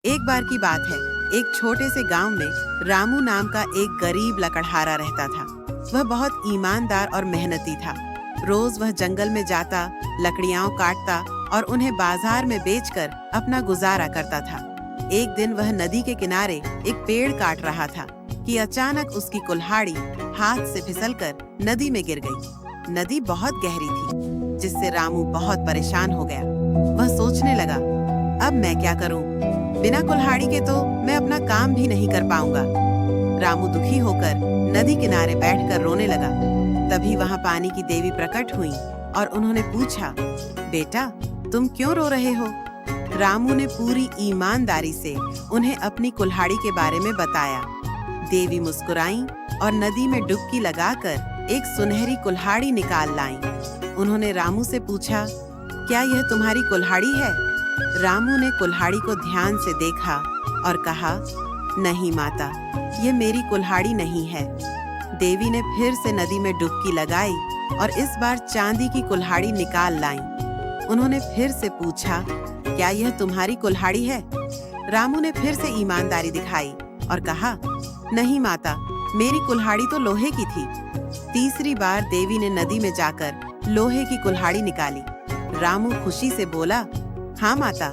एक बार की बात है, एक छोटे से गांव में रामू नाम का एक गरीब लकड़हारा रहता था। वह बहुत ईमानदार और मेहनती था। रोज वह जंगल में जाता, लकड़ियां काटता और उन्हें बाजार में बेचकर अपना गुजारा करता था। एक दिन वह नदी के किनारे एक पेड़ काट रहा था कि अचानक उसकी कुल्हाड़ी हाथ से फिसलकर नदी में गिर गई। नदी बहुत गहरी थी, जिससे रामू बहुत परेशान हो गया। वह सोचने लगा, अब मैं क्या करूं? बिना कुल्हाड़ी के तो मैं अपना काम भी नहीं कर पाऊंगा। रामू दुखी होकर नदी किनारे बैठकर रोने लगा। तभी वहां पानी की देवी प्रकट हुई और उन्होंने पूछा, बेटा, तुम क्यों रो रहे हो? रामू ने पूरी ईमानदारी से उन्हें अपनी कुल्हाड़ी के बारे में बताया। देवी मुस्कुराईं और नदी में डुबकी लगाकर एक सुनहरी कुल्हाड़ी निकाल लाईं। उन्होंने रामू से पूछा, क्या यह तुम्हारी कुल्हाड़ी है? रामू ने कुल्हाड़ी को ध्यान से देखा और कहा, नहीं माता, ये मेरी कुल्हाड़ी नहीं है। देवी ने फिर से नदी में डुबकी लगाई और इस बार चांदी की कुल्हाड़ी निकाल लाईं। उन्होंने फिर से पूछा, क्या यह तुम्हारी कुल्हाड़ी है? रामू ने फिर से ईमानदारी दिखाई और कहा, नहीं माता, मेरी कुल्हाड़ी तो लोहे की थी। तीसरी बार देवी ने नदी में जाकर लोहे की कुल्हाड़ी निकाली। रामू खुशी से बोला, हाँ माता,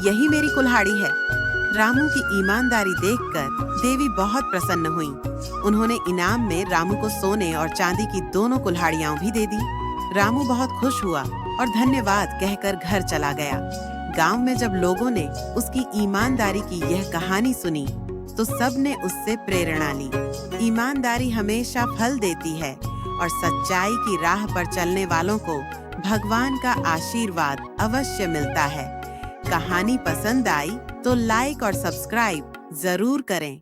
यही मेरी कुल्हाड़ी है। रामू की ईमानदारी देखकर देवी बहुत प्रसन्न हुई। उन्होंने इनाम में रामू को सोने और चांदी की दोनों कुल्हाड़ियां भी दे दी। रामू बहुत खुश हुआ और धन्यवाद कहकर घर चला गया। गांव में जब लोगों ने उसकी ईमानदारी की यह कहानी सुनी, तो सब ने उससे प्रेरणा ली। ईमानदारी हमेशा फल देती है और सच्चाई की राह पर चलने वालों को भगवान का आशीर्वाद अवश्य मिलता है। कहानी पसंद आई तो लाइक और सब्सक्राइब जरूर करें।